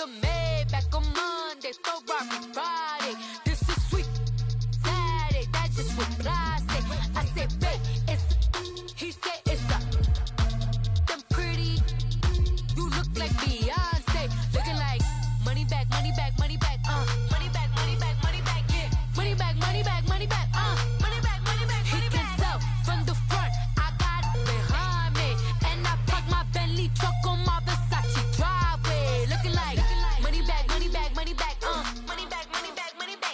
the Maybach on Monday, Ferrari Friday. This is sweet Saturday, that's just what I say. I say, babe, he said it's a. Them pretty, you look like Beyonce, looking like money back, money back, money back, money back, money back, money back, yeah, money back, money back, money back, money back, money back. He can tell from the front, I got it behind me, and I park my Bentley truck on my Versace driveway, looking like money back, money back, money back, money back, money back, money back,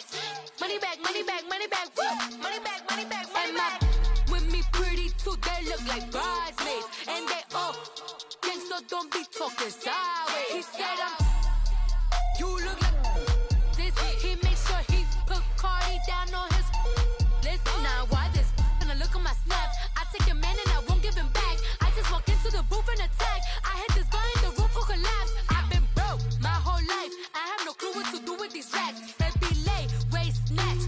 money back, money back, money back, money back, money back, money back. With me pretty too, they look like bridesmaids, and they all gang, so don't be talking sideways. He said you look like this. He made sure he put Cardi down on his list. Now why this? When I look at my snap, I take your man and I won't give him back. I just walk into the booth and attack. I hit this guy in the roof will collapse. I've been broke my whole life. I have no clue what to do with these racks. Baby lay, waist snatch,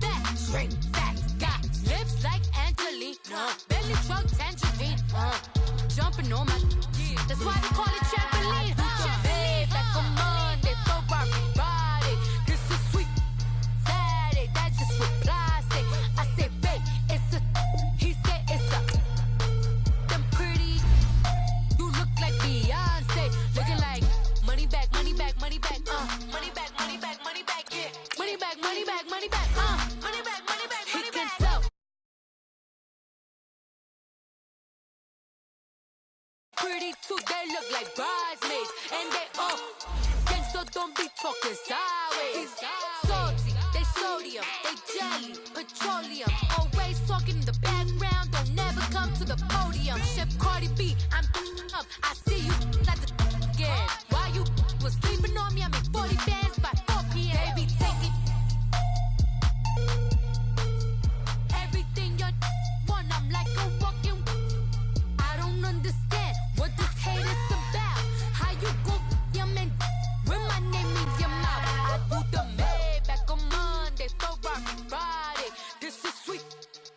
back, shrink back. Got lips like Angelina, belly truck tangerine, jumping on my. That's why they call it trampoline. Back on Monday, Ferrari Friday. This is sweet Saturday, that's just what I say. I say, babe, it's a. He said it's a. Them pretty, you look like Beyonce, looking like money back, money back, money back, money back, money back, money back, yeah, money back, money back, money back, money back, money back. He can tell. Pretty too, they look like bridesmaids, and they all gang, so don't be talking sideways. Salty, they sodium, they jelly, petroleum. Always talking in the background, don't never come to the podium. Chef Cardi B, I'm up. I see you like the again. While you was sleeping on me, I make 40 bands by 4 p.m. Baby, take it. Everything you want, I'm like a walking. I don't understand what this hate is about. How you go your man with my name in your mouth? I do the Maybach on Monday, Ferrari Friday. This is sweet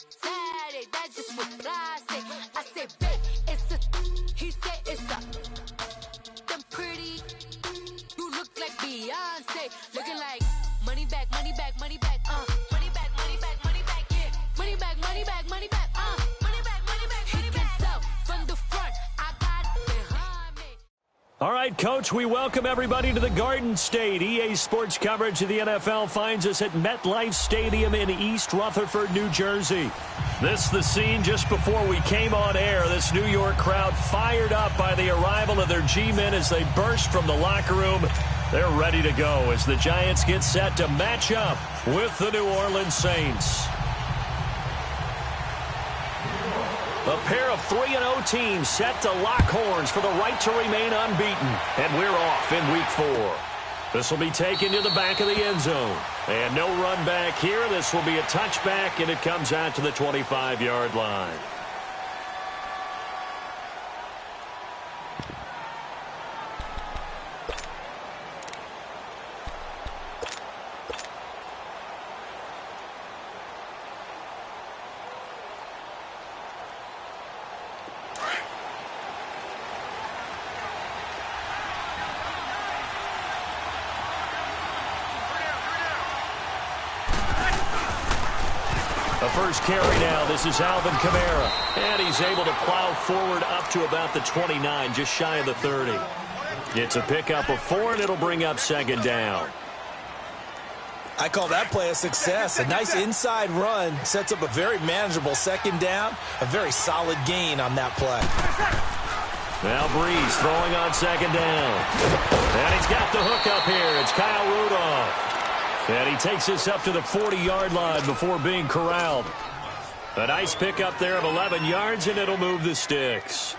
Saturday, that's just what I say. I say, babe, it's a. He said it's a. Them pretty, you look like Beyonce, looking like money back, money back, money back, money back, money back, money back, yeah, money back, money back, money back, money back, money back. He can tell from the front, I got it behind me. All right, Coach, we welcome everybody to the Garden State. EA Sports coverage of the NFL finds us at MetLife Stadium in East Rutherford, New Jersey. This the scene just before we came on air. This New York crowd fired up by the arrival of their G-men as they burst from the locker room. They're ready to go as the Giants get set to match up with the New Orleans Saints. A pair of 3-0 teams set to lock horns for the right to remain unbeaten. And we're off in week 4. This will be taken to the back of the end zone. And no run back here. This will be a touchback, and it comes out to the 25-yard line. First carry now. This is Alvin Kamara. And he's able to plow forward up to about the 29, just shy of the 30. It's a pickup of 4, and it'll bring up second down. I call that play a success. A nice inside run sets up a very manageable second down. A very solid gain on that play. Now Breeze throwing on second down. And he's got the hook up here. It's Kyle Rudolph. And he takes this up to the 40-yard line before being corralled. A nice pickup there of 11 yards, and it'll move the sticks.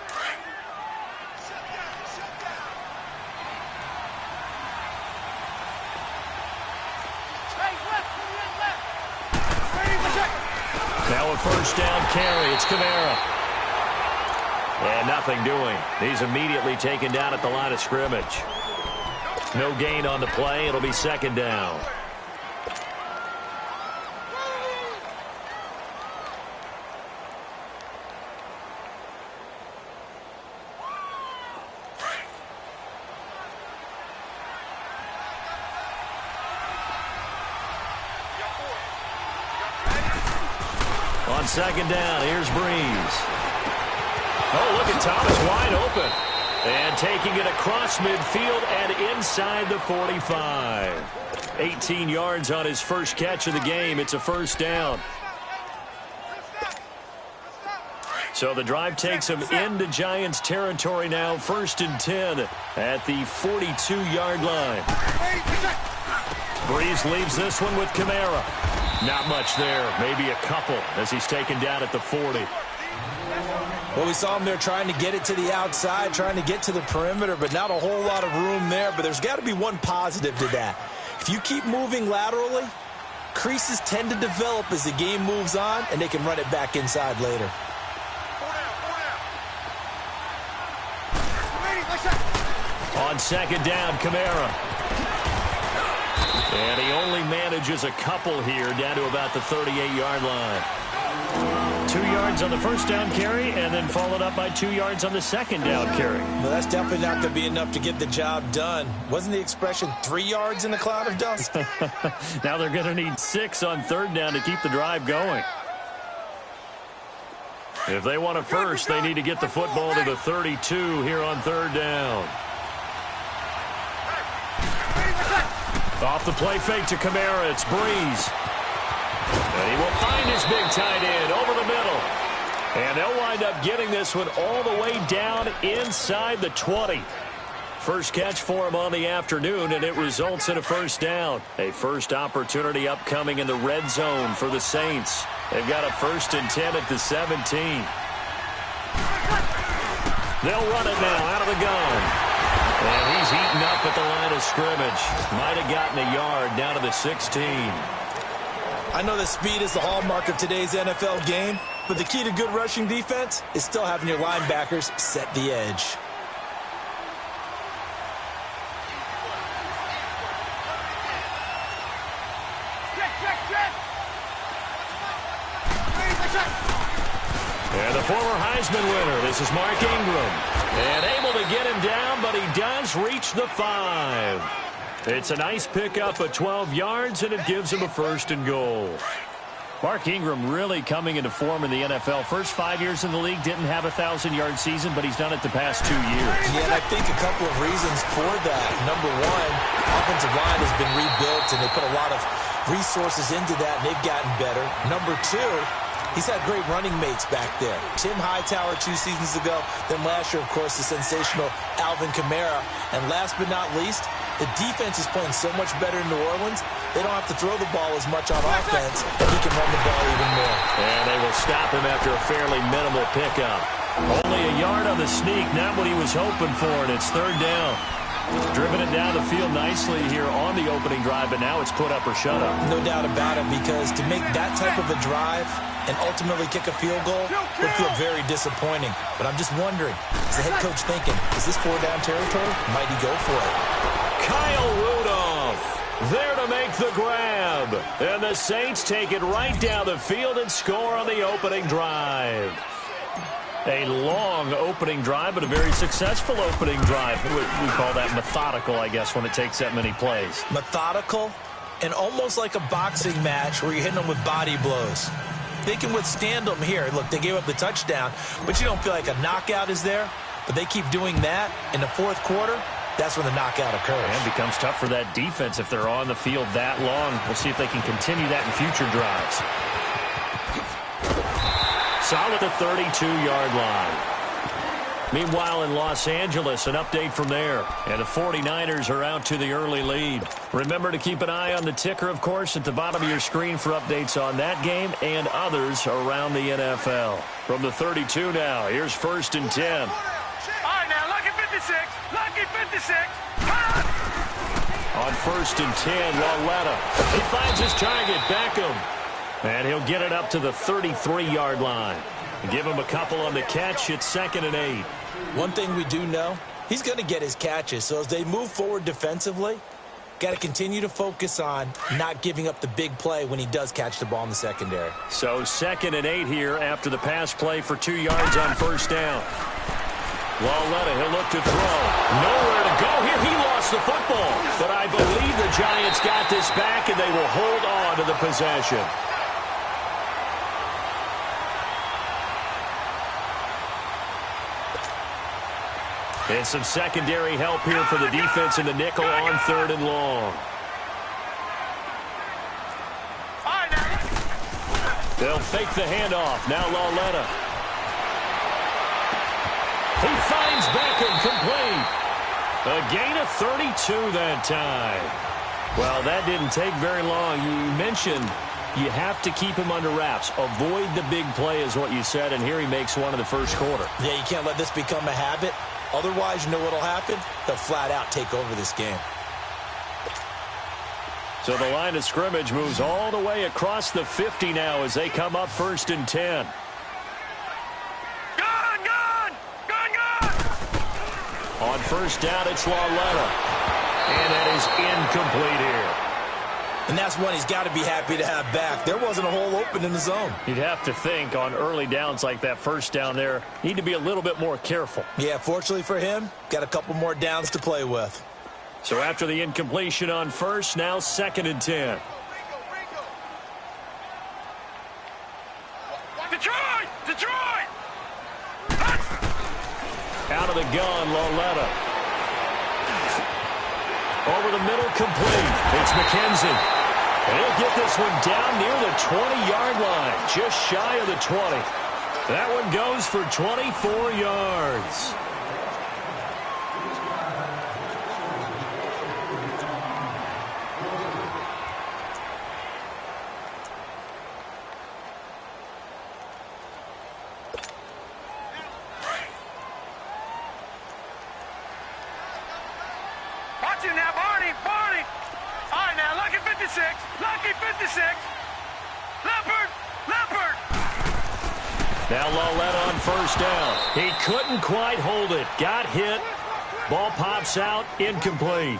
Now a first down carry. It's Kamara. And nothing doing. He's immediately taken down at the line of scrimmage. No gain on the play. It'll be second down. On second down, here's Breeze. Oh, look at Thomas wide open. And taking it across midfield and inside the 45. 18 yards on his first catch of the game. It's a first down. So the drive takes him into Giants territory now. 1st and 10 at the 42-yard line. Breeze leaves this one with Kamara. Not much there. Maybe a couple as he's taken down at the 40. Well, we saw him there trying to get it to the outside, trying to get to the perimeter, but not a whole lot of room there. But there's got to be one positive to that. If you keep moving laterally, creases tend to develop as the game moves on, and they can run it back inside later. On second down, Kamara. And he only manages a couple here down to about the 38-yard line. 2 yards on the first down carry, and then followed up by 2 yards on the second down carry. Well, that's definitely not going to be enough to get the job done. Wasn't the expression 3 yards in a cloud of dust? Now they're going to need 6 on third down to keep the drive going. If they want a first, they need to get the football to the 32 here on third down. Off the play fake to Kamara, it's Breeze. And he will find his big tight end over the middle. And they'll wind up getting this one all the way down inside the 20. First catch for him on the afternoon, and it results in a first down. A first opportunity upcoming in the red zone for the Saints. They've got a 1st and 10 at the 17. They'll run it now out of the gun. And he's eaten up at the line of scrimmage. Might have gotten a yard down to the 16. I know that speed is the hallmark of today's NFL game, but the key to good rushing defense is still having your linebackers set the edge. And the former Heisman winner, this is Mark Ingram. And able to get him down, but he does reach the 5. It's a nice pickup of 12 yards, and it gives him a 1st and goal. Mark Ingram really coming into form in the NFL. First 5 years in the league, didn't have a 1,000-yard season, but he's done it the past 2 years. Yeah, and I think a couple of reasons for that. Number one, offensive line has been rebuilt, and they put a lot of resources into that, and they've gotten better. Number two, he's had great running mates back there. Tim Hightower 2 seasons ago. Then last year, of course, the sensational Alvin Kamara. And last but not least, the defense is playing so much better in New Orleans, they don't have to throw the ball as much on offense, and he can run the ball even more. And they will stop him after a fairly minimal pickup. Only a yard on the sneak, not what he was hoping for, and it's third down. Driven it down the field nicely here on the opening drive, but now it's put up or shut up. No doubt about it, because to make that type of a drive and ultimately kick a field goal would feel very disappointing. But I'm just wondering, is the head coach thinking, is this 4-down territory? Might he go for it? Kyle Rudolph there to make the grab. And the Saints take it right down the field and score on the opening drive. A long opening drive, but a very successful opening drive. We call that methodical, I guess, when it takes that many plays. Methodical and almost like a boxing match where you're hitting them with body blows. They can withstand them here. Look, they gave up the touchdown, but you don't feel like a knockout is there. But they keep doing that in the fourth quarter. That's when the knockout occurs. And it becomes tough for that defense if they're on the field that long. We'll see if they can continue that in future drives. Solid at 32-yard line. Meanwhile, in Los Angeles, an update from there. And the 49ers are out to the early lead. Remember to keep an eye on the ticker, of course, at the bottom of your screen for updates on that game and others around the NFL. From the 32 now, here's 1st and 10. All right, now, lucky 56. Lucky 56. On 1st and 10, Lauletta. He finds his target, Beckham. And he'll get it up to the 33-yard line. Give him a couple on the catch. It's 2nd and 8. One thing we do know, he's going to get his catches. So as they move forward defensively, got to continue to focus on not giving up the big play when he does catch the ball in the secondary. So 2nd and 8 here after the pass play for 2 yards on 1st down. Lauletta, he'll look to throw. Nowhere to go here. He lost the football. But I believe the Giants got this back, and they will hold on to the possession. And some secondary help here for the defense in the nickel on 3rd and long. They'll fake the handoff. Now Lauletta. He finds Beckham complete. A gain of 32 that time. Well, that didn't take very long. You mentioned you have to keep him under wraps. Avoid the big play is what you said, and here he makes one in the first quarter. Yeah, you can't let this become a habit. Otherwise, you know what will happen? They'll flat out take over this game. So the line of scrimmage moves all the way across the 50 now as they come up 1st and 10. On 1st down, it's Lauletta. And that is incomplete here. And that's one he's got to be happy to have back. There wasn't a hole open in the zone. You'd have to think on early downs like that 1st down there, need to be a little bit more careful. Yeah, fortunately for him, got a couple more downs to play with. So after the incompletion on 1st, now 2nd and 10. Detroit! Out of the gun, Lauletta. Over the middle, complete. It's McKenzie. And he'll get this one down near the 20-yard line, just shy of the 20. That one goes for 24 yards. Watch it now, Barney! All right, now, lucky 56! Leopard! Now Lauletta on 1st down. He couldn't quite hold it. Got hit. Ball pops out. Incomplete.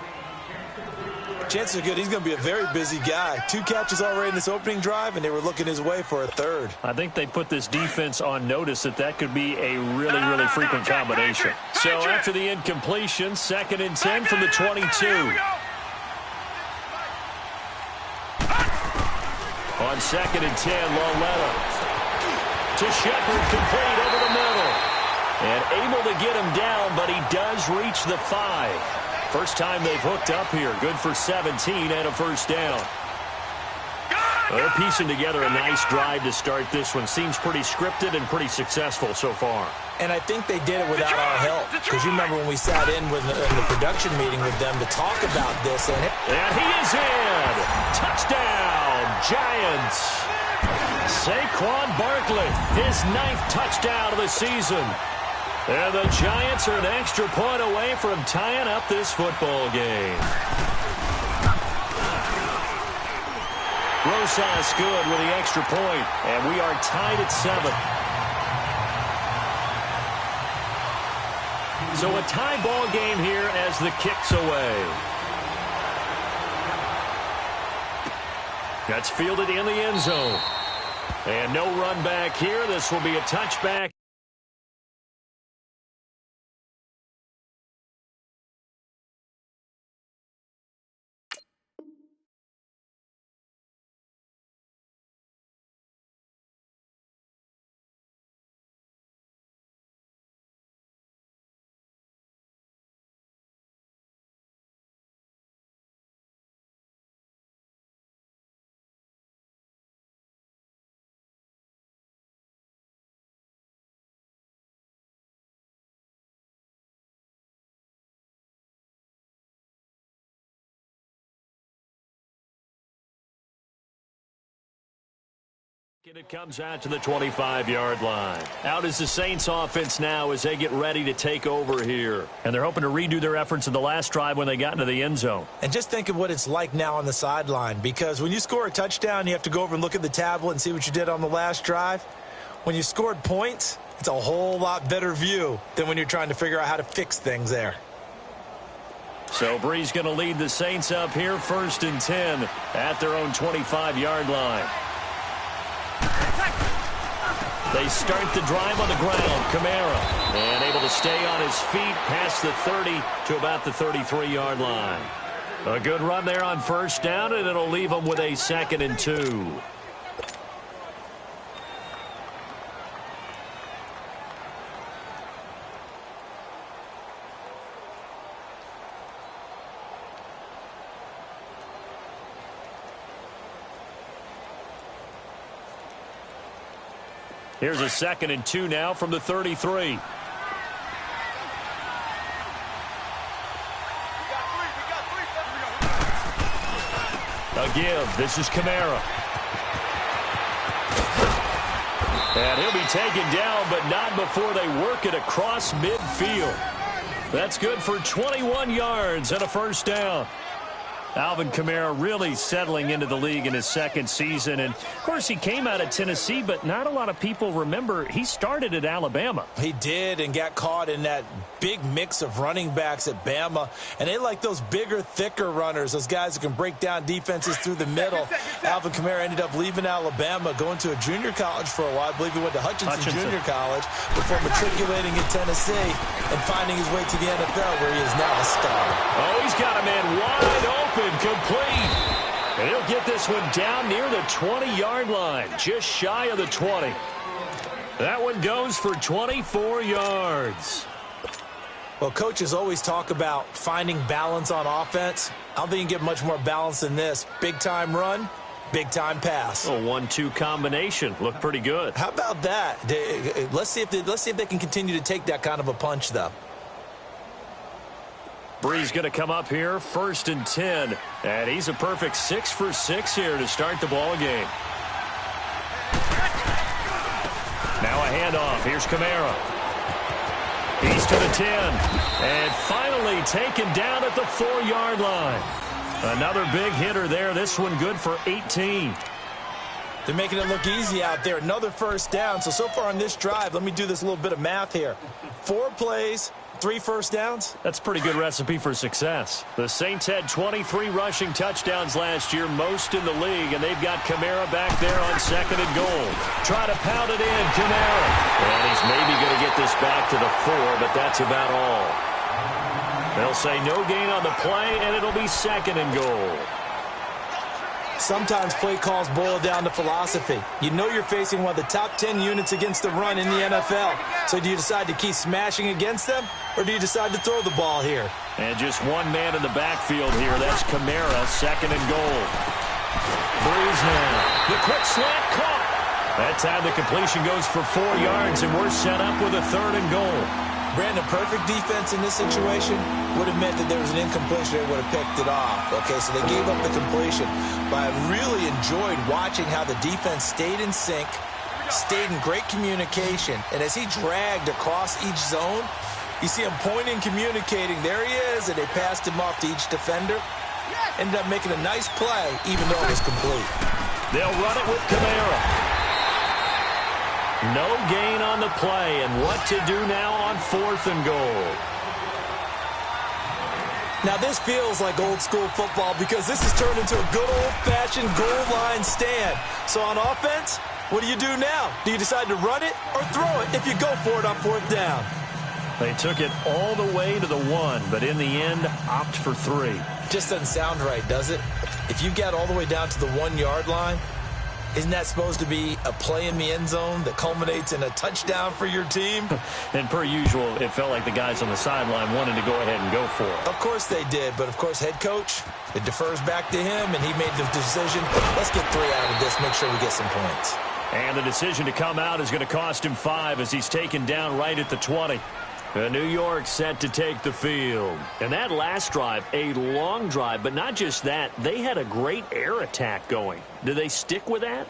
Chances are good he's going to be a very busy guy. 2 catches already in this opening drive, and they were looking his way for a 3rd. I think they put this defense on notice that could be a really frequent combination. So after the incompletion, 2nd and 10 from the 22. On 2nd and 10, Lauletta to Shepard, complete over the middle. And able to get him down, but he does reach the 5. First time they've hooked up here. Good for 17 and a 1st down. They're piecing together a nice drive to start this one. Seems pretty scripted and pretty successful so far. And I think they did it without our help. Because you remember when we sat in the production meeting with them to talk about this. And he is in. Touchdown, Giants. Saquon Barkley, his 9th touchdown of the season. And the Giants are an extra point away from tying up this football game. Rosas good with the extra point, and we are tied at 7. So a tie ball game here as the kick's away. That's fielded in the end zone. And no run back here. This will be a touchback. And it comes out to the 25-yard line. Out is the Saints offense now as they get ready to take over here. And they're hoping to redo their efforts in the last drive when they got into the end zone. And just think of what it's like now on the sideline, because when you score a touchdown, you have to go over and look at the tablet and see what you did on the last drive. When you scored points, it's a whole lot better view than when you're trying to figure out how to fix things there. So Bree's going to lead the Saints up here 1st and 10 at their own 25-yard line. They start the drive on the ground. Kamara, and able to stay on his feet past the 30 to about the 33-yard line. A good run there on 1st down, and it'll leave them with a 2nd and 2. Here's a 2nd and 2 now from the 33. A give. This is Kamara. And he'll be taken down, but not before they work it across midfield. That's good for 21 yards and a first down. Alvin Kamara really settling into the league in his 2nd season. And, of course, he came out of Tennessee, but not a lot of people remember he started at Alabama. He did, and got caught in that big mix of running backs at Bama. And they like those bigger, thicker runners, those guys who can break down defenses through the middle. Alvin Kamara ended up leaving Alabama, going to a junior college for a while. I believe he went to Hutchinson Junior College before matriculating in Tennessee and finding his way to the NFL, where he is now a star. Oh, he's got a man wide open. Complete. And he'll get this one down near the 20-yard line, just shy of the 20. That one goes for 24 yards. Well, coaches always talk about finding balance on offense. I don't think you can get much more balance than this. Big-time run, big-time pass. A 1-2 combination. Looked pretty good. How about that? Let's see if they can continue to take that kind of a punch, though. Bree's going to come up here, 1st and 10. And he's a perfect 6 for 6 here to start the ball game. Now a handoff. Here's Kamara. He's to the 10. And finally taken down at the 4-yard line. Another big hitter there. This one good for 18. They're making it look easy out there. Another first down. So far on this drive, let me do this little bit of math here. 4 plays. 3 first downs? That's a pretty good recipe for success. The Saints had 23 rushing touchdowns last year, most in the league, and they've got Kamara back there on 2nd and goal. Try to pound it in, Kamara. And he's maybe going to get this back to the 4, but that's about all. They'll say no gain on the play, and it'll be 2nd and goal. Sometimes play calls boil down to philosophy. You know you're facing one of the top 10 units against the run in the NFL. So do you decide to keep smashing against them, or do you decide to throw the ball here? And just one man in the backfield here. That's Kamara, 2nd and goal. Breeze now. The quick slant caught. That time the completion goes for 4 yards, and we're set up with a 3rd and goal. Brandon, perfect defense in this situation would have meant that there was an incompletion. They would have picked it off. Okay, so they gave up the completion. But I really enjoyed watching how the defense stayed in sync, stayed in great communication. And as he dragged across each zone, you see him pointing, communicating. There he is, and they passed him off to each defender. Ended up making a nice play, even though it was complete. They'll run it with Kamara. No gain on the play, and what to do now on 4th and goal. Now this feels like old school football because this has turned into a good old-fashioned goal line stand. So on offense, what do you do now? Do you decide to run it or throw it if you go for it on 4th down? They took it all the way to the 1, but in the end, opt for 3. Just doesn't sound right, does it? If you get all the way down to the 1-yard line, isn't that supposed to be a play in the end zone that culminates in a touchdown for your team? And per usual, it felt like the guys on the sideline wanted to go ahead and go for it. Of course they did, but of course head coach, it defers back to him, and he made the decision, let's get 3 out of this, make sure we get some points. And the decision to come out is going to cost him 5 as he's taken down right at the 20. New York set to take the field. And that last drive, a long drive, but not just that, they had a great air attack going. Do they stick with that?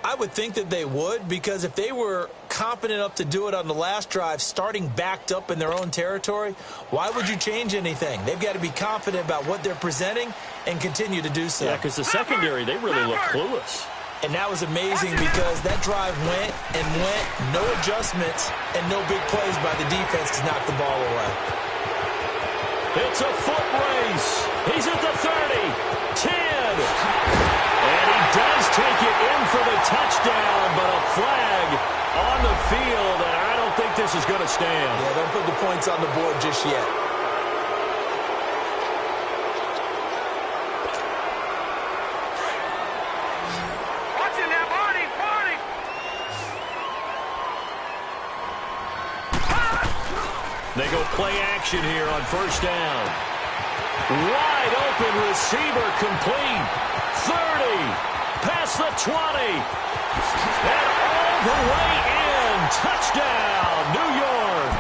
I would think that they would, because if they were confident enough to do it on the last drive, starting backed up in their own territory, why would you change anything? They've got to be confident about what they're presenting and continue to do so. Yeah, because the secondary, they really look clueless. And that was amazing because that drive went and went, no adjustments, and no big plays by the defense to knock the ball away. It's a foot race. He's at the 30, 10. And he does take it in for the touchdown, but a flag on the field, and I don't think this is going to stand. Yeah, don't put the points on the board just yet. They go play action here on 1st down. Wide open receiver complete. 30. Past the 20. And all the way touchdown, New York.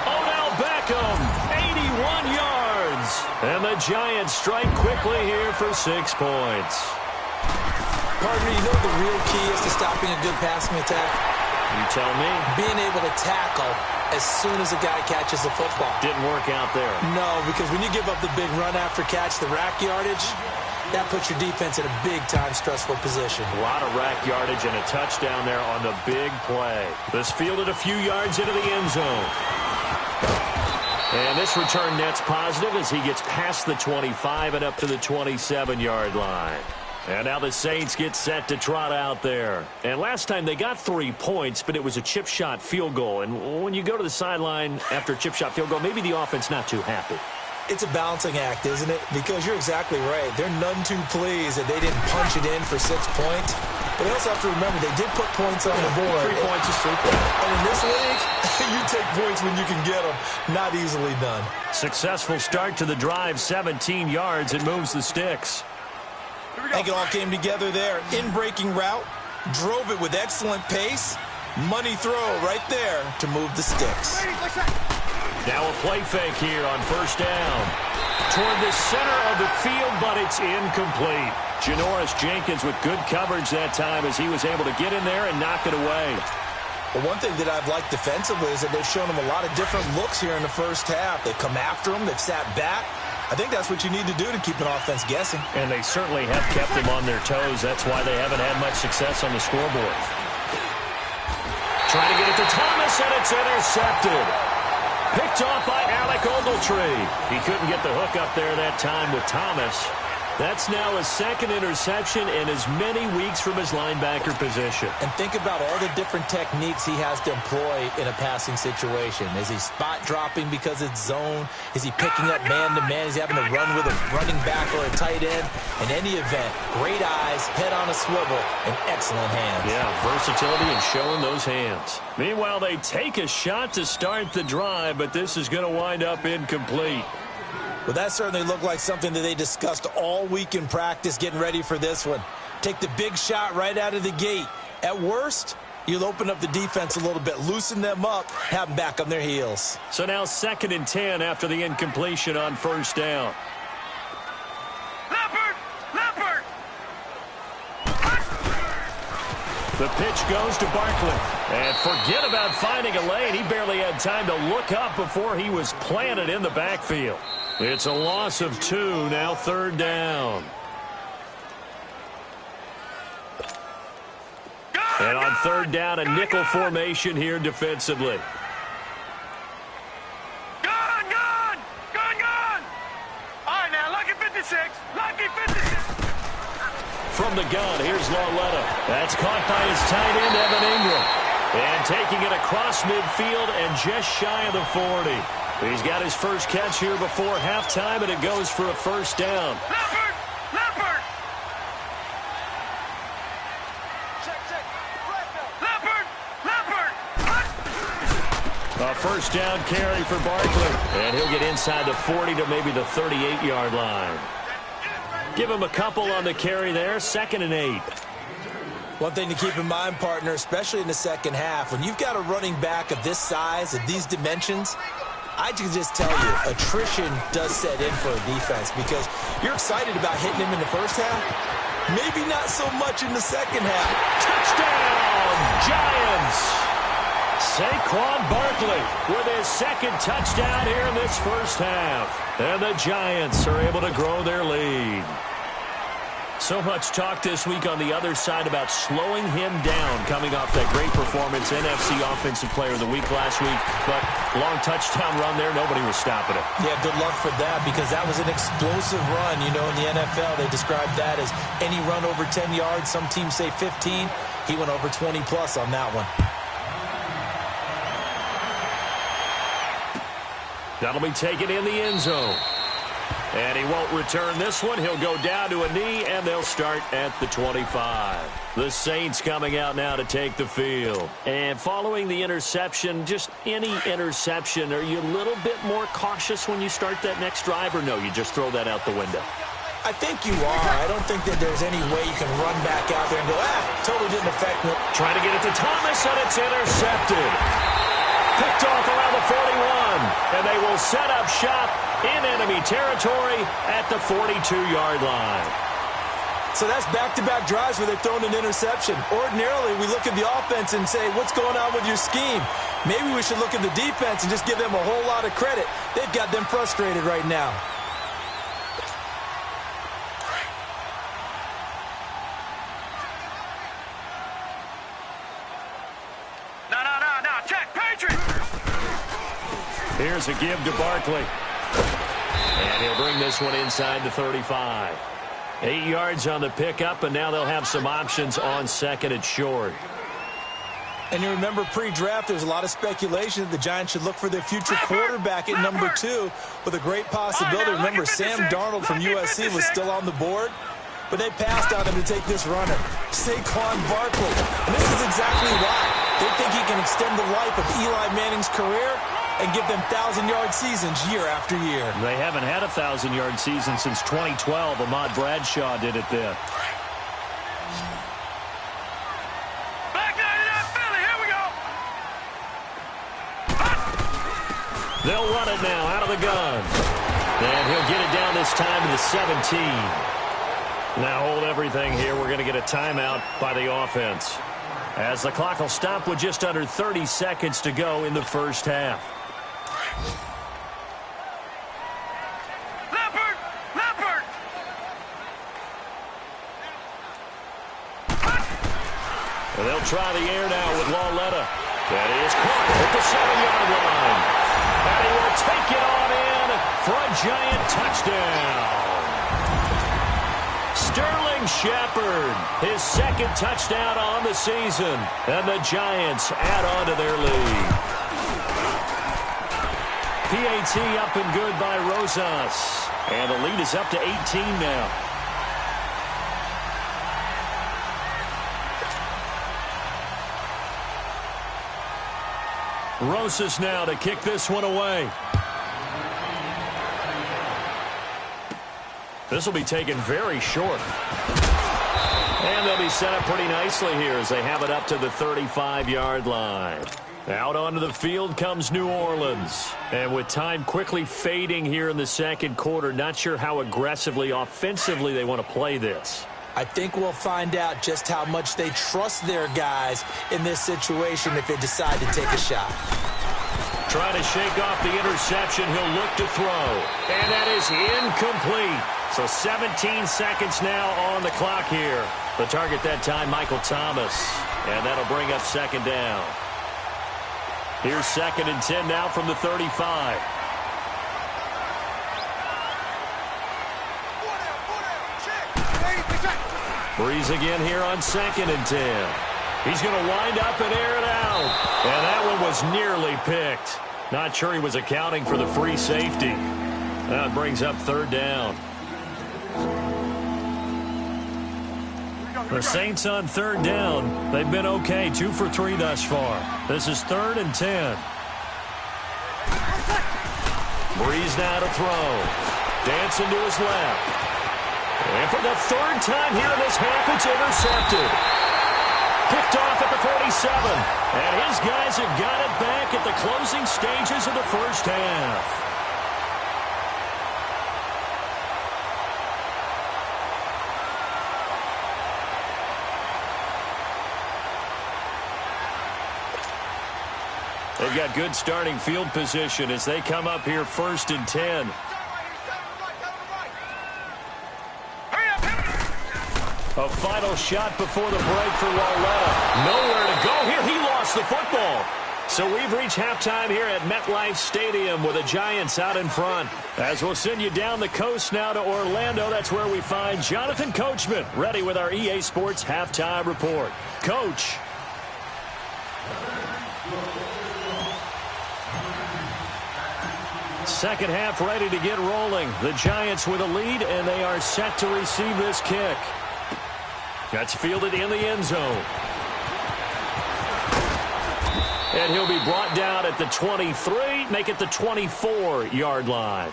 Odell Beckham, 81 yards. And the Giants strike quickly here for 6 points. Partner, you know what the real key is to stopping a good passing attack? You tell me. Being able to tackle as soon as a guy catches the football. Didn't work out there. No, because when you give up the big run after catch, the rack yardage, that puts your defense in a big-time stressful position. A lot of rack yardage and a touchdown there on the big play. This fielded a few yards into the end zone. And this return net's positive as he gets past the 25 and up to the 27-yard line. And now the Saints get set to trot out there. And last time they got 3 points, but it was a chip shot field goal. And when you go to the sideline after a chip shot field goal, maybe the offense not too happy. It's a balancing act, isn't it? Because you're exactly right. They're none too pleased that they didn't punch it in for 6 points. But they also have to remember they did put points on the board. 3 points is 3 points. And in this league, you take points when you can get them. Not easily done. Successful start to the drive, 17 yards. It moves the sticks. I think it all came together there. In-breaking route, drove it with excellent pace. Money throw right there to move the sticks. Now a play fake here on first down. Toward the center of the field, but it's incomplete. Janoris Jenkins with good coverage that time as he was able to get in there and knock it away. Well, one thing that I've liked defensively is that they've shown him a lot of different looks here in the first half. They've come after him. They've sat back. I think that's what you need to do to keep an offense guessing. And they certainly have kept them on their toes. That's why they haven't had much success on the scoreboard. Trying to get it to Thomas, and it's intercepted. Picked off by Alec Ogletree. He couldn't get the hook up there that time with Thomas. That's now his second interception in as many weeks from his linebacker position. And think about all the different techniques he has to employ in a passing situation. Is he spot dropping because it's zone? Is he picking up man-to-man? Is he having to run with a running back or a tight end? In any event, great eyes, head on a swivel, and excellent hands. Yeah, versatility and showing those hands. Meanwhile, they take a shot to start the drive, but this is going to wind up incomplete. Well, that certainly looked like something that they discussed all week in practice getting ready for this one. Take the big shot right out of the gate. At worst, you'll open up the defense a little bit, loosen them up, have them back on their heels. So now 2nd and 10 after the incompletion on first down. Leopard! The pitch goes to Barkley. And forget about finding a lane. He barely had time to look up before he was planted in the backfield. It's a loss of 2, now 3rd down. And on 3rd down, a nickel formation here defensively. Gone! All right, now, lucky 56. From the gun, here's Lauletta. That's caught by his tight end, Evan Ingram. And taking it across midfield and just shy of the 40. He's got his first catch here before halftime, and it goes for a first down. Leopard! A first down carry for Barkley. And he'll get inside the 40 to maybe the 38-yard line. Give him a couple on the carry there, 2nd and 8. One thing to keep in mind, partner, especially in the second half, when you've got a running back of this size, of these dimensions, I can just tell you, attrition does set in for a defense because you're excited about hitting him in the first half. Maybe not so much in the second half. Touchdown, Giants! Saquon Barkley with his 2nd touchdown here in this first half. And the Giants are able to grow their lead. So much talk this week on the other side about slowing him down coming off that great performance, NFC Offensive Player of the Week last week. But long touchdown run there, nobody was stopping it. Yeah, good luck for that because that was an explosive run. You know, in the NFL, they described that as any run over 10 yards. Some teams say 15. He went over 20-plus on that one. That'll be taken in the end zone. And he won't return this one. He'll go down to a knee, and they'll start at the 25. The Saints coming out now to take the field. And following the interception, just any interception, are you a little bit more cautious when you start that next drive, or no, you just throw that out the window? I think you are. I don't think that there's any way you can run back out there and go, totally didn't affect me. Trying to get it to Thomas, and it's intercepted. Picked off around the 41, and they will set up shop in enemy territory at the 42-yard line. So that's back-to-back drives where they've thrown an interception. Ordinarily, we look at the offense and say, what's going on with your scheme? Maybe we should look at the defense and just give them a whole lot of credit. They've got them frustrated right now. No. Check, Patriot! Here's a give to Barkley. And he'll bring this one inside the 35. 8 yards on the pickup, and now they'll have some options on second and short. And you remember pre-draft, there's a lot of speculation that the Giants should look for their future quarterback at number 2 with a great possibility. Remember, Sam Darnold from USC was still on the board, but they passed on him to take this runner, Saquon Barkley. And this is exactly why. They think he can extend the life of Eli Manning's career and give them 1,000-yard seasons year after year. They haven't had a 1,000-yard season since 2012. Ahmad Bradshaw did it then. Back 99 Philly, here we go. They'll run it now out of the gun. And he'll get it down this time to the 17. Now hold everything here. We're going to get a timeout by the offense, as the clock will stop with just under 30 seconds to go in the first half. Leopard! And they'll try the air now with Lauletta. That is caught at the 7-yard line. And he will take it on in for a Giant touchdown. Sterling Shepard, his second touchdown on the season. And the Giants add on to their lead. PAT up and good by Rosas. And the lead is up to 18 now. Rosas now to kick this one away. This will be taken very short. And they'll be set up pretty nicely here as they have it up to the 35-yard line. Out onto the field comes New Orleans. And with time quickly fading here in the second quarter, not sure how aggressively, offensively they want to play this. I think we'll find out just how much they trust their guys in this situation if they decide to take a shot. Trying to shake off the interception, he'll look to throw. And that is incomplete. So 17 seconds now on the clock here. The target that time, Michael Thomas. And that'll bring up second down. Here's second and 10 now from the 35. Breeze again here on second and 10. He's going to wind up and air it out. And that one was nearly picked. Not sure he was accounting for the free safety. That brings up third down. The Saints on third down. They've been okay, 2 for 3 thus far. This is third and 10. Breeze now to throw. Dancing to his left. And for the third time here in this half, it's intercepted. Picked off at the 47. And his guys have got it back at the closing stages of the first half. They've got good starting field position as they come up here first and 10. A final shot before the break for Lauletta. Nowhere to go here. He lost the football. So we've reached halftime here at MetLife Stadium with the Giants out in front. As we'll send you down the coast now to Orlando, that's where we find Jonathan Coachman ready with our EA Sports Halftime Report. Coach. Second half ready to get rolling. The Giants with a lead, and they are set to receive this kick. That's fielded in the end zone. And he'll be brought down at the 23, make it the 24-yard line.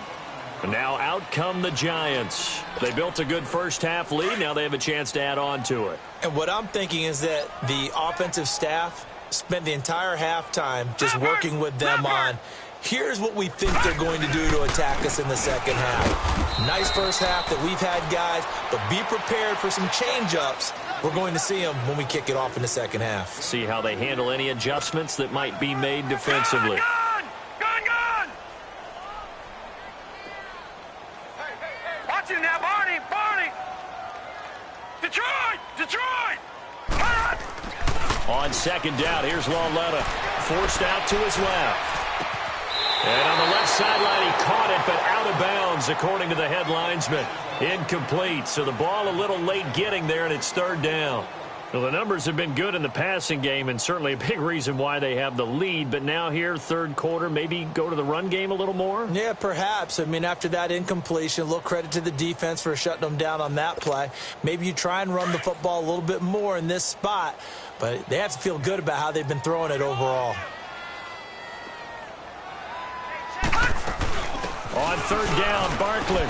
And now out come the Giants. They built a good first-half lead. Now they have a chance to add on to it. And what I'm thinking is that the offensive staff spent the entire halftime just working with them on, here's what we think they're going to do to attack us in the second half. Nice first half that we've had, guys, but be prepared for some change-ups. We're going to see them when we kick it off in the second half. See how they handle any adjustments that might be made defensively. Gun! Watch it now, Barney! Detroit! On second down, here's Lauletta. Forced out to his left. And on the left sideline, he caught it, but out of bounds, according to the head linesman. Incomplete. So the ball a little late getting there, and it's third down. Well, the numbers have been good in the passing game, and certainly a big reason why they have the lead. But now here, third quarter, maybe go to the run game a little more? Yeah, perhaps. I mean, after that incompletion, a little credit to the defense for shutting them down on that play. Maybe you try and run the football a little bit more in this spot. But they have to feel good about how they've been throwing it overall. On third down, Barkley.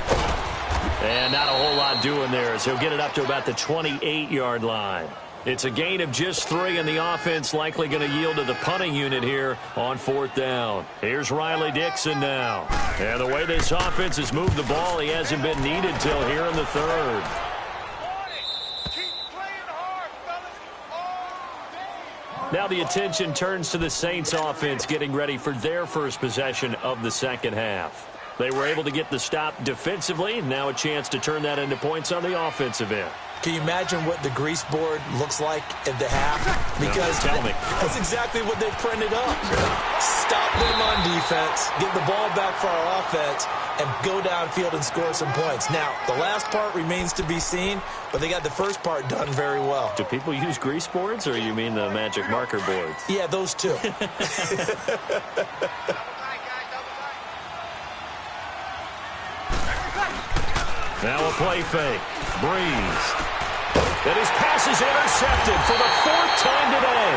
And not a whole lot doing there as he'll get it up to about the 28-yard line. It's a gain of just 3, and the offense likely going to yield to the punting unit here on fourth down. Here's Riley Dixon now. And the way this offense has moved the ball, he hasn't been needed till here in the third. Now the attention turns to the Saints offense getting ready for their first possession of the second half. They were able to get the stop defensively, and now a chance to turn that into points on the offensive end. Can you imagine what the grease board looks like at the half? Because tell me. That's exactly what they printed up. Stop them on defense, get the ball back for our offense, and go downfield and score some points. Now, the last part remains to be seen, but they got the first part done very well. Do people use grease boards, or you mean the magic marker boards? Yeah, those two. Now a play fake. Breeze. And his pass is intercepted for the 4th time today.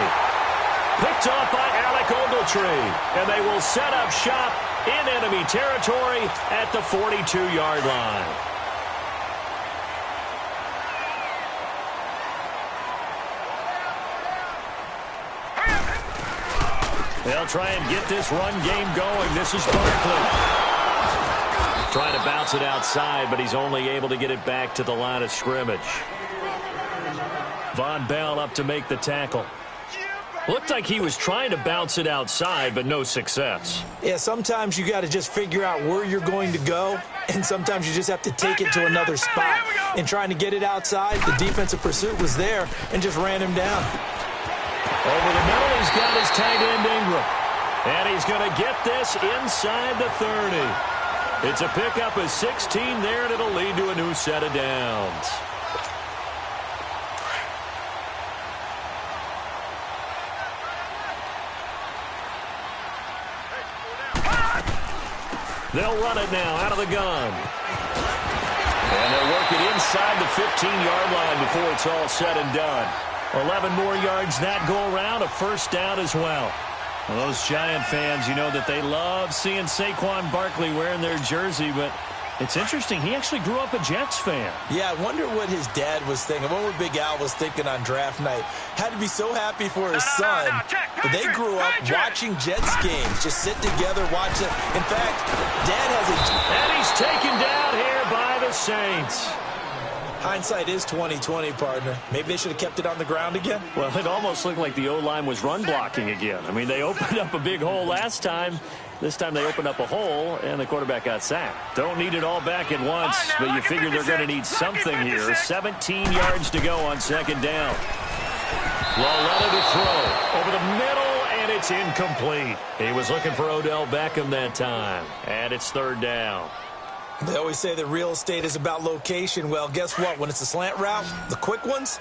Picked off by Alec Ogletree. And they will set up shop in enemy territory at the 42-yard line. They'll try and get this run game going. This is Barkley. Trying to bounce it outside, but he's only able to get it back to the line of scrimmage. Von Bell up to make the tackle. Looked like he was trying to bounce it outside, but no success. Yeah, sometimes you got to just figure out where you're going to go, and sometimes you just have to take it to another spot. And trying to get it outside, the defensive pursuit was there and just ran him down. Over the middle, he's got his tight end Ingram. And he's going to get this inside the 30. It's a pickup of 16 there, and it'll lead to a new set of downs. They'll run it now out of the gun. And they'll work it inside the 15-yard line before it's all said and done. 11 more yards that go around, a first down as well. Well, those Giant fans, you know that they love seeing Saquon Barkley wearing their jersey, but it's interesting. He actually grew up a Jets fan. Yeah, I wonder what his dad was thinking. What Big Al was thinking on draft night. Had to be so happy for his son. But they grew up watching Jets games. Just sit together, watch it. In fact, Dad has a... And he's taken down here by the Saints. Hindsight is 20/20, partner. Maybe they should have kept it on the ground again. Well, it almost looked like the O-line was run blocking again. I mean, they opened up a big hole last time. This time they opened up a hole, and the quarterback got sacked. Don't need it all back at once, but you figure they're going to need something here. 17 yards to go on second down. Lauletta to throw. Over the middle, and it's incomplete. He was looking for Odell Beckham that time. And it's third down. They always say that real estate is about location. Well, guess what? When it's a slant route, the quick ones,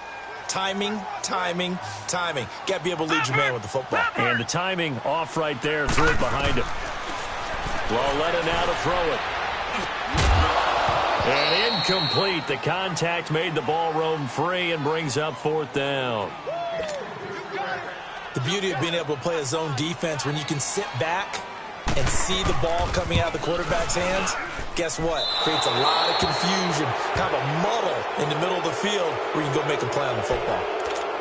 timing, timing, timing. Got to be able to lead your man with the football. And the timing off right there. Threw it behind him. Lauletta now to throw it. And incomplete. The contact made the ball roam free and brings up fourth down. The beauty of being able to play a zone defense when you can sit back and see the ball coming out of the quarterback's hands, guess what? Creates a lot of confusion, kind of a muddle in the middle of the field where you can go make a play on the football.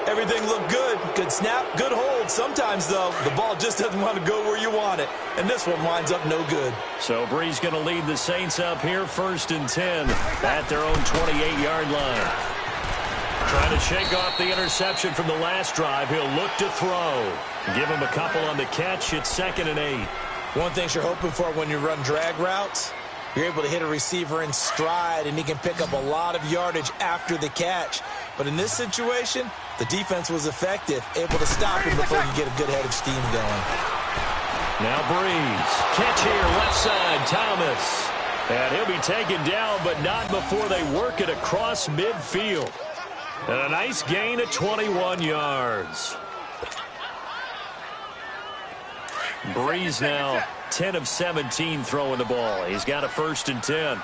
Everything looked good. Good snap, good hold. Sometimes, though, the ball just doesn't want to go where you want it. And this one winds up no good. So Brees going to lead the Saints up here, 1st and 10 at their own 28-yard line. Trying to shake off the interception from the last drive. He'll look to throw. Give him a couple on the catch. It's 2nd and 8. One thing you're hoping for when you run drag routes, you're able to hit a receiver in stride, and he can pick up a lot of yardage after the catch. But in this situation, the defense was effective, able to stop him before you get a good head of steam going. Now Brees. Catch here, left side, Thomas. And he'll be taken down, but not before they work it across midfield. And a nice gain of 21 yards. Brees now 10 of 17 throwing the ball. He's got a 1st and 10.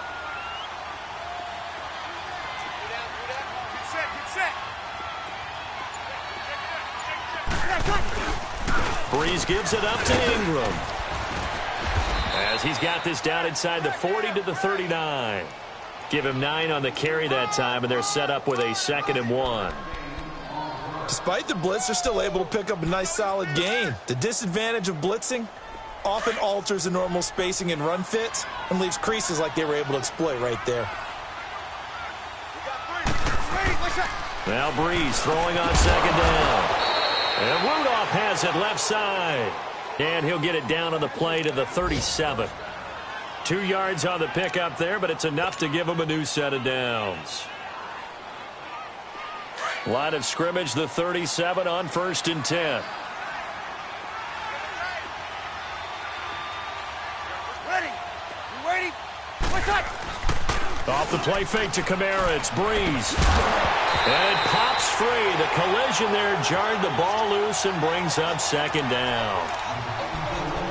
Brees gives it up to Ingram. As he's got this down inside the 40 to the 39. Give him 9 on the carry that time, and they're set up with a 2nd and 1. Despite the blitz, they're still able to pick up a nice solid gain. The disadvantage of blitzing often alters the normal spacing and run fits and leaves creases like they were able to exploit right there. Now Brees throwing on 2nd down. And Rudolph has it left side. And he'll get it down on the play to the 37. 2 yards on the pickup there, but it's enough to give him a new set of downs. Line of scrimmage, the 37 on 1st and 10. Ready. What's up? Off the play fake to Kamara, it's Brees. And it pops free. The collision there jarred the ball loose and brings up 2nd down.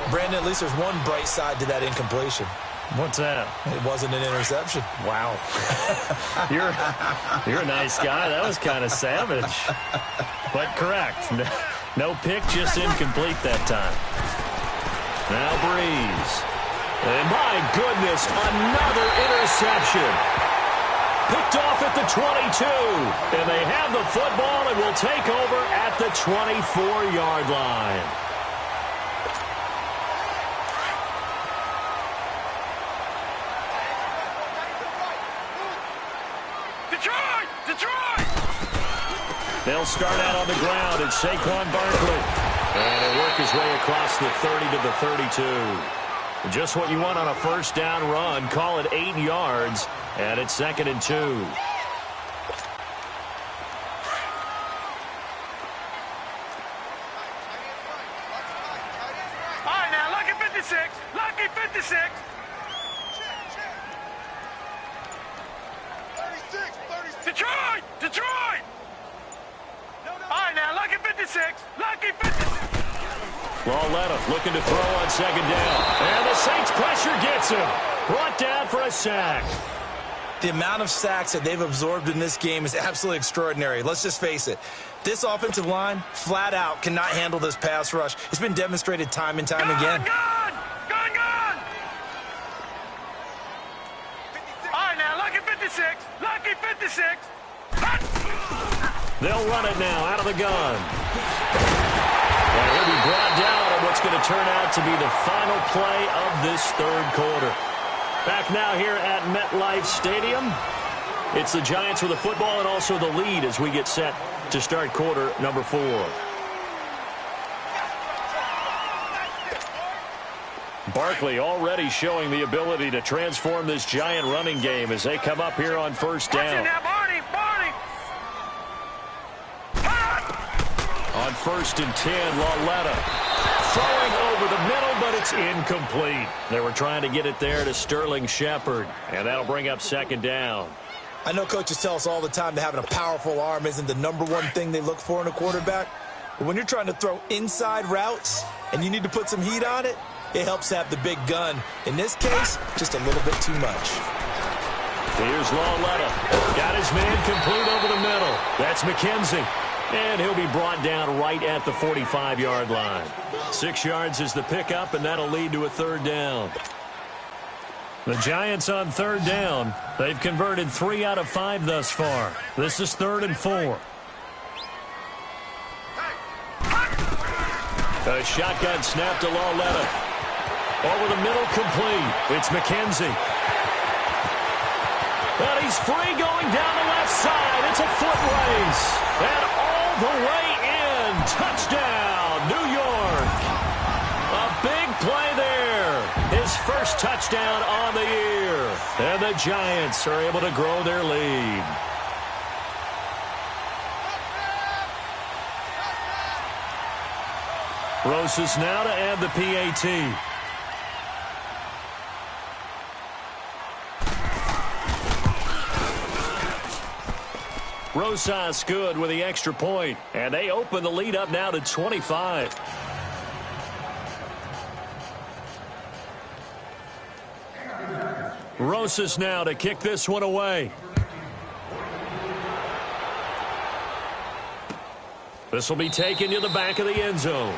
Brandon, at least there's one bright side to that incompletion. What's that? It wasn't an interception. Wow. You're a nice guy. That was kind of savage. But correct. No pick, just incomplete that time. Now Brees. And my goodness, another interception. Picked off at the 22. And they have the football and will take over at the 24-yard line. Detroit! They'll start out on the ground, and Saquon Barkley. And he'll work his way across the 30 to the 32. Just what you want on a 1st down run. Call it 8 yards, and it's 2nd and 2. All right, now, lucky 56. Lucky 56. 36. Detroit! All right, now, lucky 56. Lucky 56. Lauletta looking to throw on 2nd down. And the Saints pressure gets him. Brought down for a sack. The amount of sacks that they've absorbed in this game is absolutely extraordinary. Let's just face it. This offensive line, flat out, cannot handle this pass rush. It's been demonstrated time and time again. Gone! All right, now, lucky 56. Lucky 56. They'll run it now out of the gun. And he'll be brought down on what's going to turn out to be the final play of this 3rd quarter. Back now here at MetLife Stadium. It's the Giants with the football and also the lead as we get set to start quarter number 4. Barkley already showing the ability to transform this Giant running game as they come up here on 1st down. Barney! On 1st and 10, Lauletta throwing over the middle, but it's incomplete. They were trying to get it there to Sterling Shepard, and that'll bring up 2nd down. I know coaches tell us all the time that having a powerful arm isn't the #1 thing they look for in a quarterback. But when you're trying to throw inside routes and you need to put some heat on it, it helps to have the big gun. In this case, just a little bit too much. Here's Lauletta. Got his man complete over the middle. That's McKenzie. And he'll be brought down right at the 45-yard line. 6 yards is the pickup, and that'll lead to a third down. The Giants on third down. They've converted 3 out of 5 thus far. This is 3rd and 4. A shotgun snap to Lauletta. Over the middle, complete. It's McKenzie. And he's free going down the left side. It's a foot race. And all the way in. Touchdown, New York. A big play there. His first touchdown on the year. And the Giants are able to grow their lead. Rosas now to add the PAT. Rosas good with the extra point, and they open the lead up now to 25. Rosas now to kick this one away. This will be taken to the back of the end zone.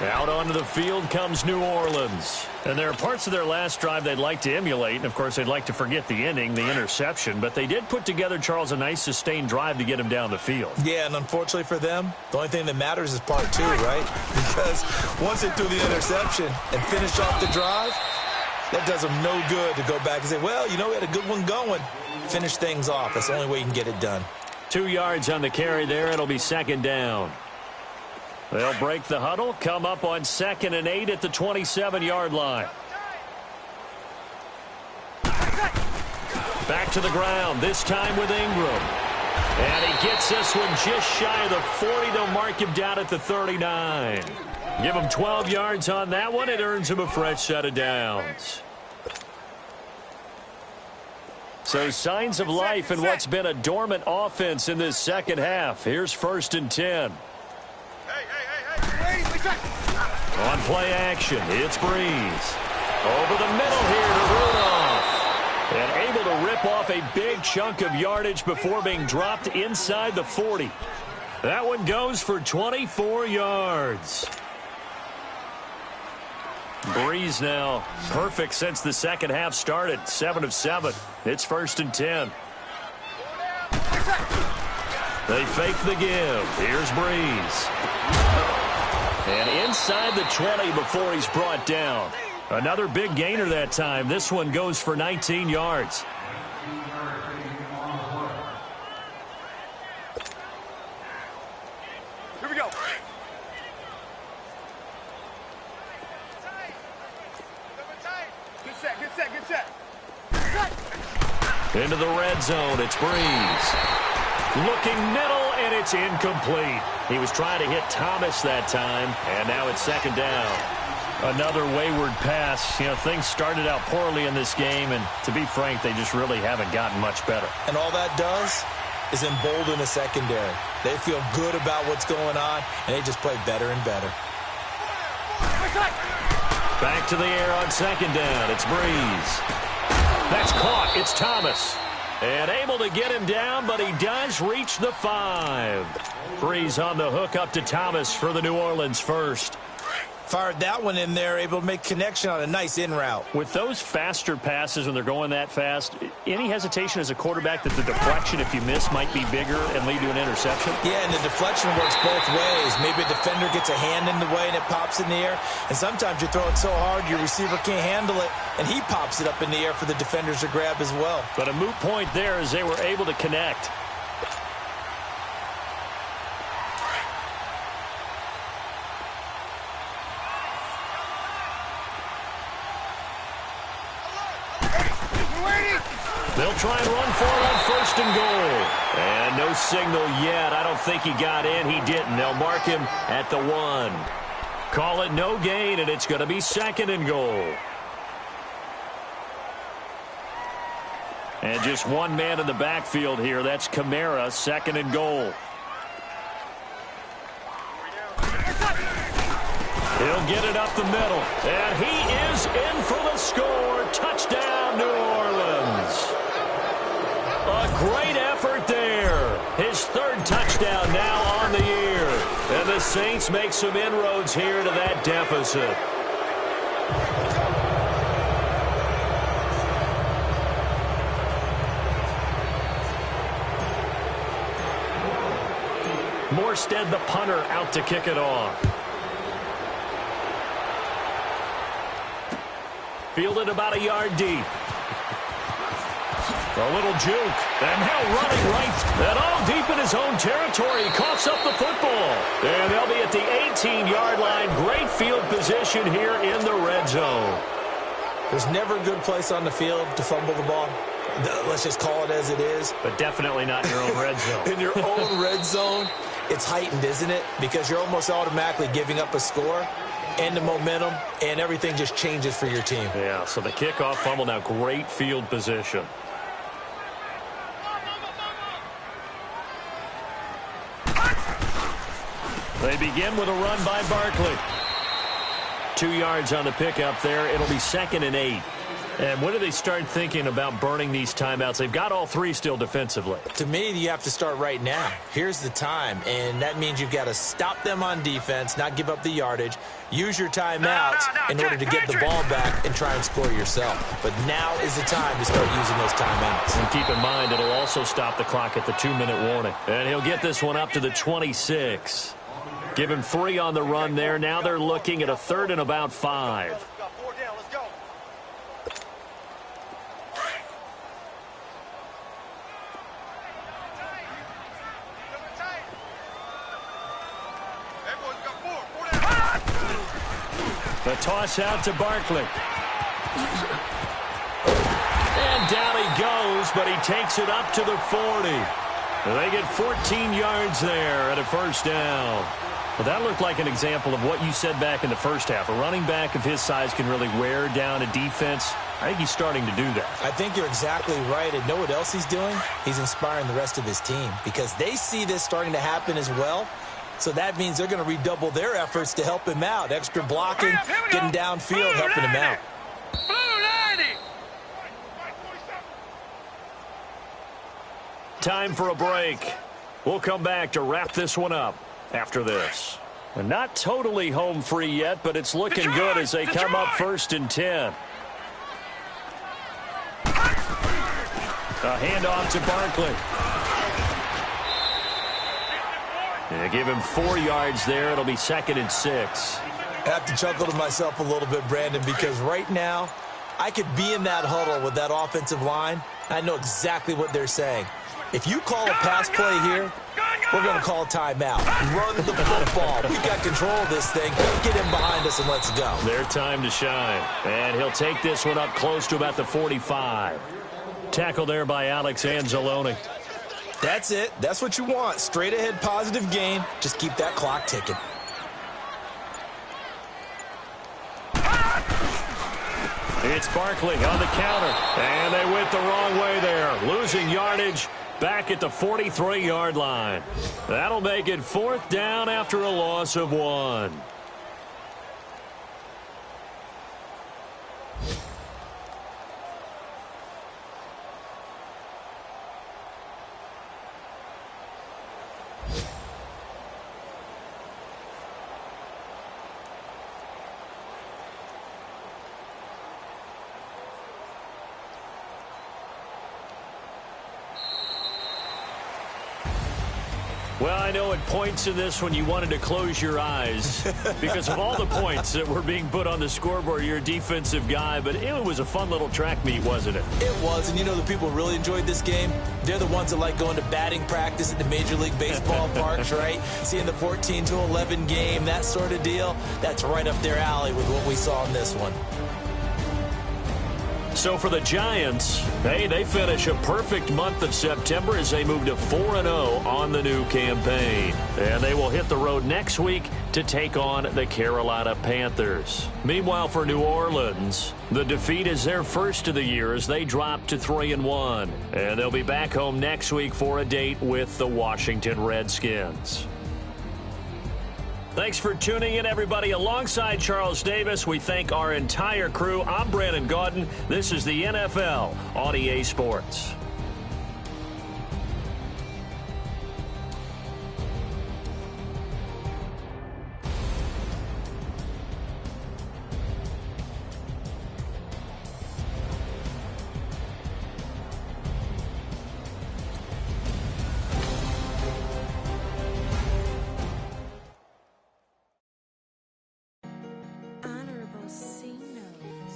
Out onto the field comes New Orleans. And there are parts of their last drive they'd like to emulate. And, of course, they'd like to forget the ending, the interception. But they did put together, Charles, a nice sustained drive to get him down the field. Yeah, and unfortunately for them, the only thing that matters is part 2, right? Because once they threw the interception and finished off the drive, that does them no good to go back and say, well, you know, we had a good one going. Finish things off. That's the only way you can get it done. 2 yards on the carry there. It'll be 2nd down. They'll break the huddle, come up on 2nd and 8 at the 27-yard line. Back to the ground, this time with Ingram. And he gets this one just shy of the 40. They'll mark him down at the 39. Give him 12 yards on that one. It earns him a fresh set of downs. So signs of life in what's been a dormant offense in this second half. Here's 1st and 10. On play action, it's Breeze. Over the middle here to Rudolph. And able to rip off a big chunk of yardage before being dropped inside the 40. That one goes for 24 yards. Breeze now perfect since the second half started. 7 of 7. It's 1st and 10. They fake the give. Here's Breeze. And inside the 20 before he's brought down. Another big gainer that time. This one goes for 19 yards. Here we go. Get set, get set, get set. Into the red zone. It's Breeze. Looking middle, and it's incomplete. He was trying to hit Thomas that time, and now it's 2nd down. Another wayward pass. You know, things started out poorly in this game, and to be frank, they just really haven't gotten much better. And all that does is embolden the secondary. They feel good about what's going on, and they just play better and better. Back to the air on 2nd down. It's Breeze. That's caught. It's Thomas. And able to get him down, but he does reach the 5. Breeze on the hook up to Thomas for the New Orleans first. Fired that one in there, able to make connection on a nice in route. With those faster passes when they're going that fast, any hesitation as a quarterback that the deflection, if you miss, might be bigger and lead to an interception? Yeah, and the deflection works both ways. Maybe a defender gets a hand in the way and it pops in the air. And sometimes you throw it so hard your receiver can't handle it, and he pops it up in the air for the defenders to grab as well. But a moot point there as they were able to connect. They'll try and run for it on 1st and goal. And no signal yet. I don't think he got in. He didn't. They'll mark him at the 1. Call it no gain, and it's going to be 2nd and goal. And just one man in the backfield here. That's Kamara, 2nd and goal. He'll get it up the middle. And he is in for the score. Touchdown, New Orleans. A great effort there. His the Saints make some inroads here to that deficit. Morstead, the punter, out to kick it off. Fielded about a yard deep. A little juke. And now running right. And all deep in his own territory. He coughs up the football. And they'll be at the 18-yard line. Great field position here in the red zone. There's never a good place on the field to fumble the ball. Let's just call it as it is. But definitely not in your own red zone. In your own red zone, it's heightened, isn't it? Because you're almost automatically giving up a score and the momentum, and everything just changes for your team. Yeah, so the kickoff fumble, now great field position. They begin with a run by Barkley. 2 yards on the pickup there. It'll be 2nd and 8. And when do they start thinking about burning these timeouts? They've got all 3 still defensively. To me, you have to start right now. Here's the time, and that means you've got to stop them on defense, not give up the yardage, use your timeouts in order to get the ball back and try and score yourself. But now is the time to start using those timeouts. And keep in mind, it'll also stop the clock at the 2-minute warning. And he'll get this one up to the 26. Give him 3 on the run there. Now they're looking at a 3rd and about 5. The toss out to Barkley. And down he goes, but he takes it up to the 40. They get 14 yards there at a first down. Well, that looked like an example of what you said back in the first half. A running back of his size can really wear down a defense. I think he's starting to do that. I think you're exactly right. And know what else he's doing? He's inspiring the rest of his team because they see this starting to happen as well. So that means they're going to redouble their efforts to help him out. Extra blocking, getting downfield, helping him out. Time for a break. We'll come back to wrap this one up after this. And not totally home free yet, but it's looking good as they come up 1st and 10. A handoff to Barkley. They give him 4 yards there. It'll be 2nd and 6. I have to chuckle to myself a little bit, Brandon, because right now I could be in that huddle with that offensive line. I know exactly what they're saying. If you call a pass play here, we're going to call a timeout. Run the football. We've got control of this thing. Get him behind us and let's go. Their time to shine. And he'll take this one up close to about the 45. Tackle there by Alex Anzalone. That's it. That's what you want. Straight ahead positive gain. Just keep that clock ticking. It's Barkley on the counter. And they went the wrong way there. Losing yardage back at the 43-yard line. That'll make it 4th down after a loss of 1. Well, I know at points in this when you wanted to close your eyes because of all the points that were being put on the scoreboard. You're a defensive guy, but it was a fun little track meet, wasn't it? It was, and you know the people really enjoyed this game? They're the ones that like going to batting practice at the Major League Baseball parks, right? Seeing the 14-11 game, that sort of deal. That's right up their alley with what we saw in this one. So for the Giants, hey, they finish a perfect month of September as they move to 4-0 on the new campaign. And they will hit the road next week to take on the Carolina Panthers. Meanwhile, for New Orleans, the defeat is their first of the year as they drop to 3-1. And they'll be back home next week for a date with the Washington Redskins. Thanks for tuning in, everybody. Alongside Charles Davis, we thank our entire crew. I'm Brandon Gaudin. This is the NFL on EA Sports.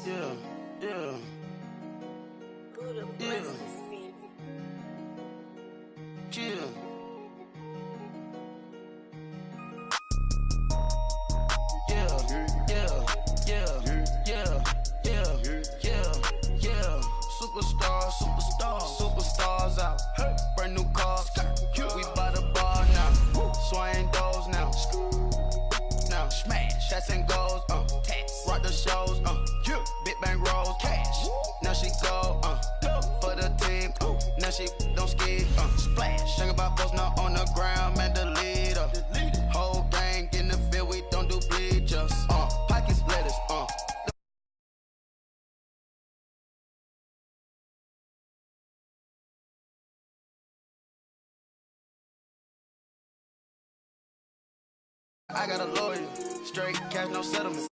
Yeah, yeah. Yeah. Chill. Superstars out. Brand new cars. We by the bar now. Swaying doors now. Now smash. Shots and goals. Tax. Rock the shows. Big bang rolls. Cash. Now she go. For the team. Now she don't skid. Splash. Think about post now on the ground. Man, the leader. Whole gang in the field. We don't do bleachers. Pockets lettuce. I got a lawyer, straight cash, no settlement.